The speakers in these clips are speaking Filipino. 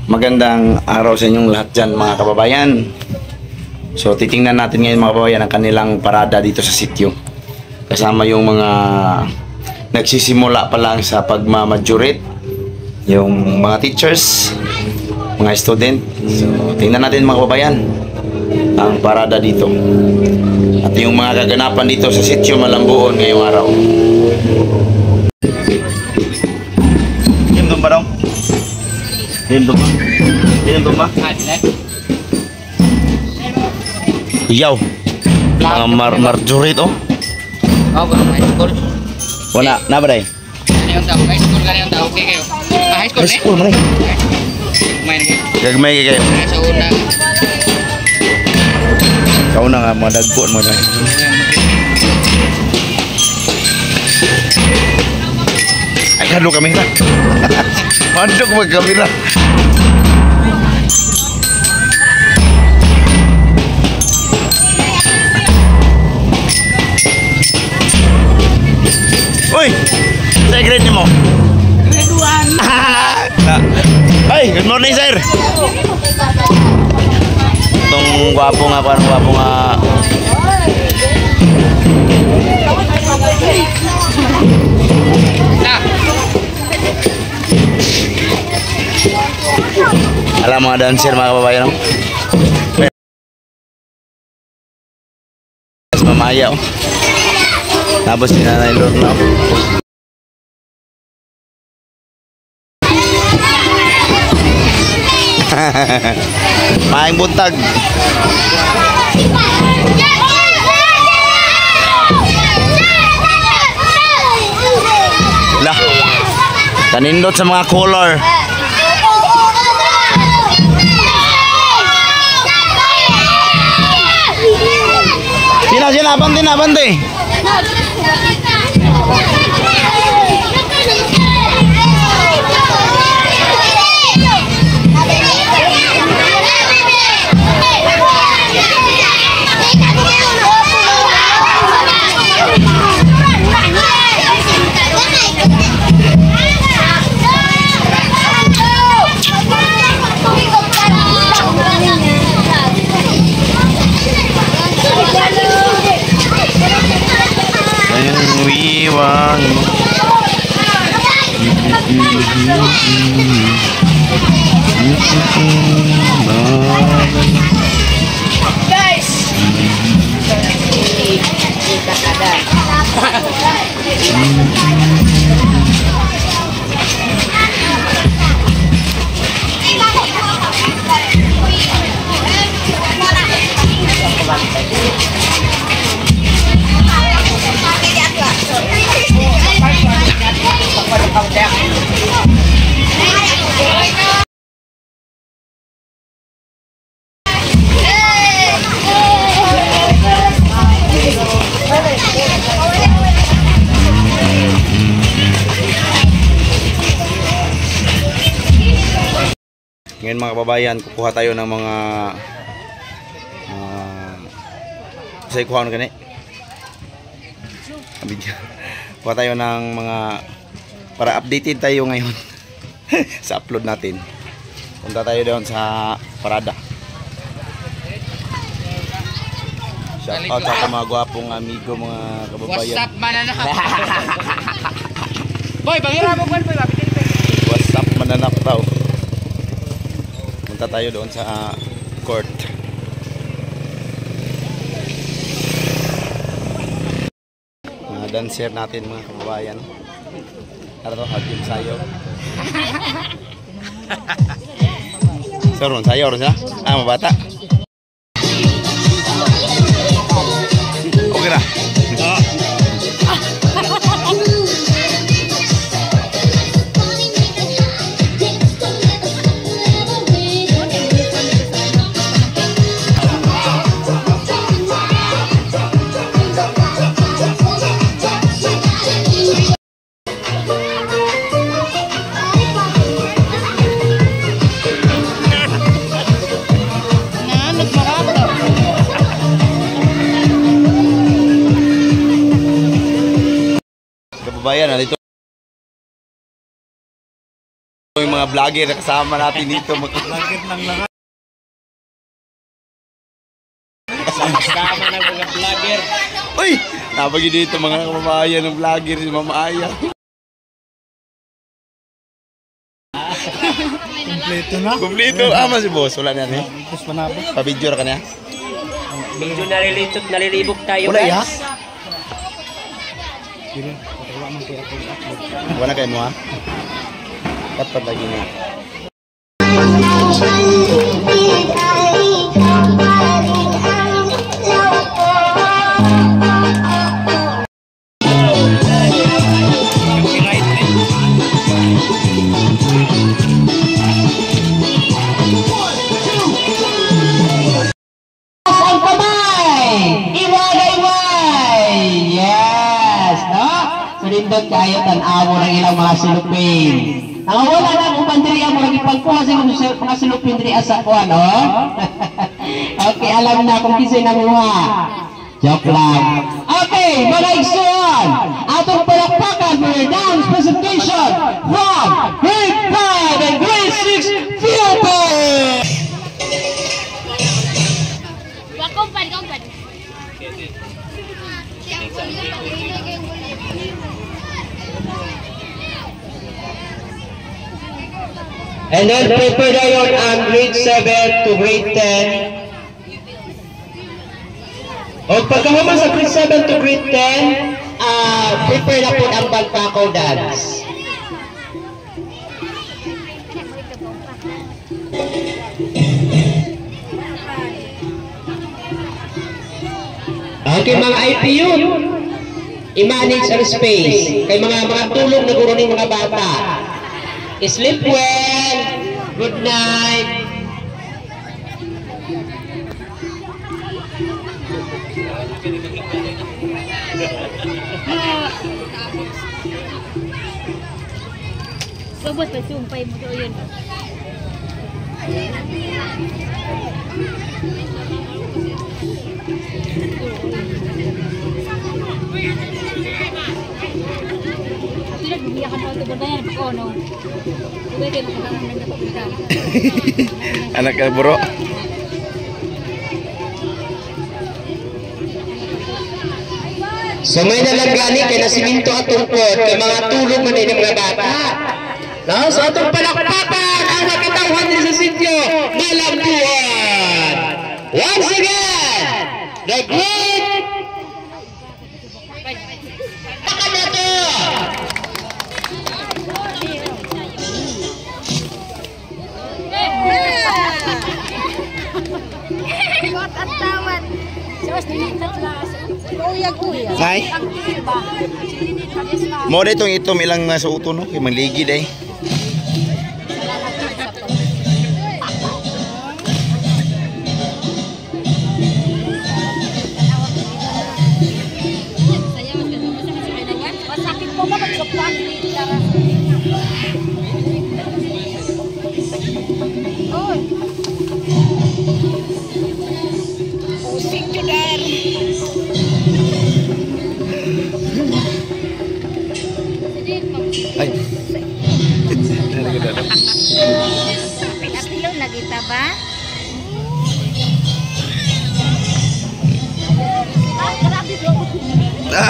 Magandang araw sa inyong lahat dyan mga kababayan. So titingnan natin ngayon mga kababayan ang kanilang parada dito sa sitio. Kasama yung mga nagsisimula pa lang sa pagmamaturate, yung mga teachers, mga student. So tingnan natin mga kababayan ang parada dito. At yung mga kaganapan dito sa sitio Malambuon ngayong araw. Yung ba daw? Yung ba? Iyaw. Mga marjorie to. Oh, high school. Wala, na ba day? Ano yung tao? High school ka na yung tao. Okay kayo. High school High school man eh. Kumain na kayo. Gagmay kayo. Sa una. Kauna nga, mga dagpon mo na. Ay, halo kamera. Mandok mag-kamera. Uy! Sa grade niyo mo? Grade 1. Ay, good morning sir! Itong gwapo nga, parang gwapo nga. Alam mga dancer mga kababayan no? Mamaya oh. Tapos si Nanay Lorna oh. Maing buntag. Lah, kanindot sa mga color. Sina, bante. Wiwang Guys! Ngayon mga kababayan, kukuha tayo ng mga sa ikuha gani. Kuha tayo ng mga para updated tayo ngayon sa upload natin. Punta tayo doon sa parada. Shout out sa mga gwapong amigo mga kababayan. What's up, mananap? Boy, bangira mo boy. What's up, mananap daw. Punta tayo doon sa court. Mga dancer natin mga kababayan. Ano to? Hagim sayo. So, ron sayo ron siya? Ah, mabata. Okay na. Kababayan, nandito yung mga mga vlogger na kasama natin dito. Vlogger ng lahat. Kasama ng mga vlogger. Uy! Napagi dito mga kababayan ng vlogger si Mama Aya. Kompleto na. Kumplito. Ama si boss. Wala na niya. Tapos manabot. Pa-video ka niya. Medyo nalilibog tayo Wala ya? guys. Wala kayo mo ha? Dapat lagi niya. Ang kamay! Iwagay-way! Yes! No? Surindot kayo tanawo ng ilang mga silupin. Nangawala na kung pandiriya mo lagi pagkuha sa mga silupin diri asa ko, no? Okay, alam na kung kisay nanguha. Joke lang. Okay, mga igsoon! Atong palakpakan for your dance presentation from Grade 5 and Grade 6 Philippines! Kompan. And then prepare na yun ang grade 7 to grade 10. O pagkahuman sa grade 7 to grade 10, prepare na po ang Bagpakaw dance. Okay mga IPU, i-manage ang space. Kay mga tulog na guro ng mga bata. Sleep well. Good night. Sobot pa sumpay mo to yun. Sila bumiyakan mo ito ganyan pa no. Uy kayo makakaramdam na pagkita. Anak ka bro. So may nalagani kay nasiminto atong pod kay mga tulog man din mga bata. No, so atong palakpakan ang nakatawan din sa sitio Malambuan. Once again, the great Pakanato. Nay. Mo dito itom ilang nasa uto no kay manligid ay. Masakit po ba magsukpan? Oy. Pusing judar. Ay. Pilon lagi ta ba?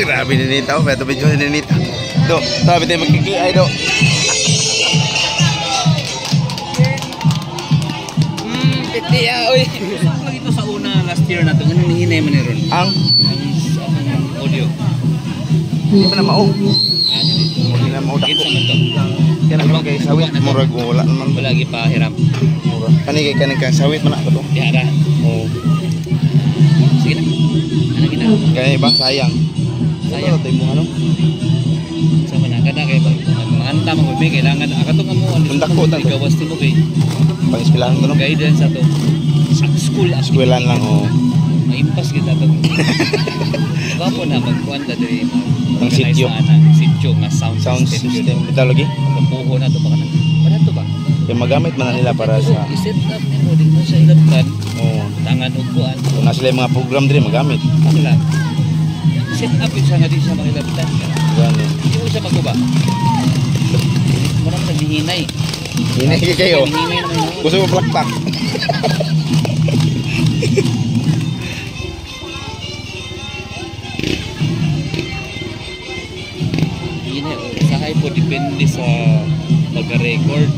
Grabe din nito. Beto video din nito. Do, tabi tayo magkikli ay do. Piti oy. Lagi ito sa una last year na to. Ganun hinay man ni ron. Ang Ang audio. hindi pa na mao. Hindi na mao Kita dako. man to. Kaya naman kay sawit murag wala naman. Wala gi pa hiram. Murag. Kani kay kanang kang sawit man ako to. Di ada. Oh. Sige na. Ano gina? Kaya ba sayang. Sayang. Tayo mo ano? Sa mana kada kay ba? Mga anta mo may kailangan akato nga mo Tundako, tundako. gawas ti mo kay Pang-eskwelahan ko no. guidance ato. Sa school Eskwelahan lang oh. Maimpas kita to. Gapo na magkuan ta diri. Ang sityo. Sityo nga sound System. Ito lagi. Puho na to ba kana? Para to ba? Kaya magamit man na nila para sa I-set up ni mo din mo sa ilabtan. oh. Tangan ug kuan. Kung nasa sila yung mga program din magamit. Ano lang. Set up yung sa nga di siya makilabtan. Gani. Yung siya maguba. Marami naghihinay. Hinay kayo. Hinay naman yun. Gusto mo plakpak? Hinay. Usahay po, depende sa pagka-record.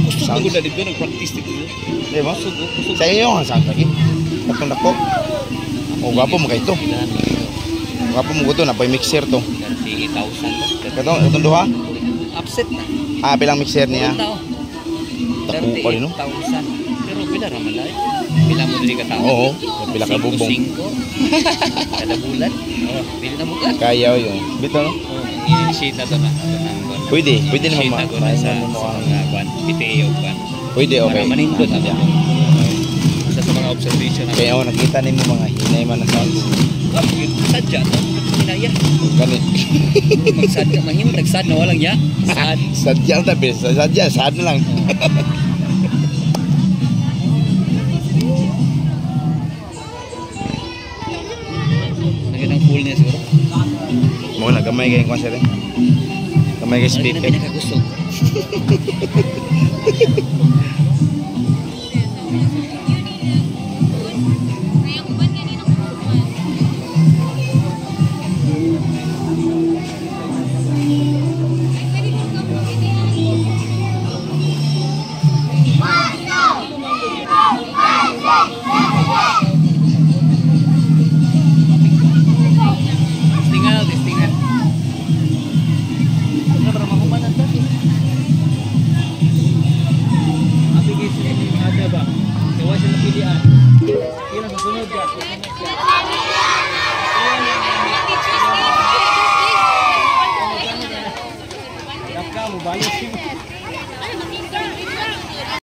Gusto Sounds. ko na dito, nag-practice dito. Di ba? Kusog. Sa iyo ang sound lagi. Katong dako. O gwapo mo kayo to. Gwapo mo ko to, napay mixer to. 38,000. Katong duha? Upset na. Ah, bilang mixer niya. Tao. Dako pa rin, no? 38,000. Pero pila raman lang. Pila mo diri ka tao. Oo, pila ka bubong. 5-5 kada bulan. Oh, pili na bulan. Kaya yun. Bito no? I-initiate na to na. Pwede naman I-initiate na to na sa mga kwan. PTA o kwan. Pwede, okay. Para manindot na to. Isa sa mga observation na. Kaya nakita ni mo mga hinay man na sound. Sadya to. Hinaya. Ganit. Magsad ka. Mahimot nagsad na walang ya. Sad. Sadya ang tabi. Sadya, sad na lang. Lagyan ng full niya siguro. Mga nagamay kayong konsere. Gamay kayo Ano na speaker. pinakagusto? Testingan. Ano para makumanan to? Application ini ada ba? Gawa siya ng pilihan. Yun ang susunod ka. Dapat ka mo, bayos yun.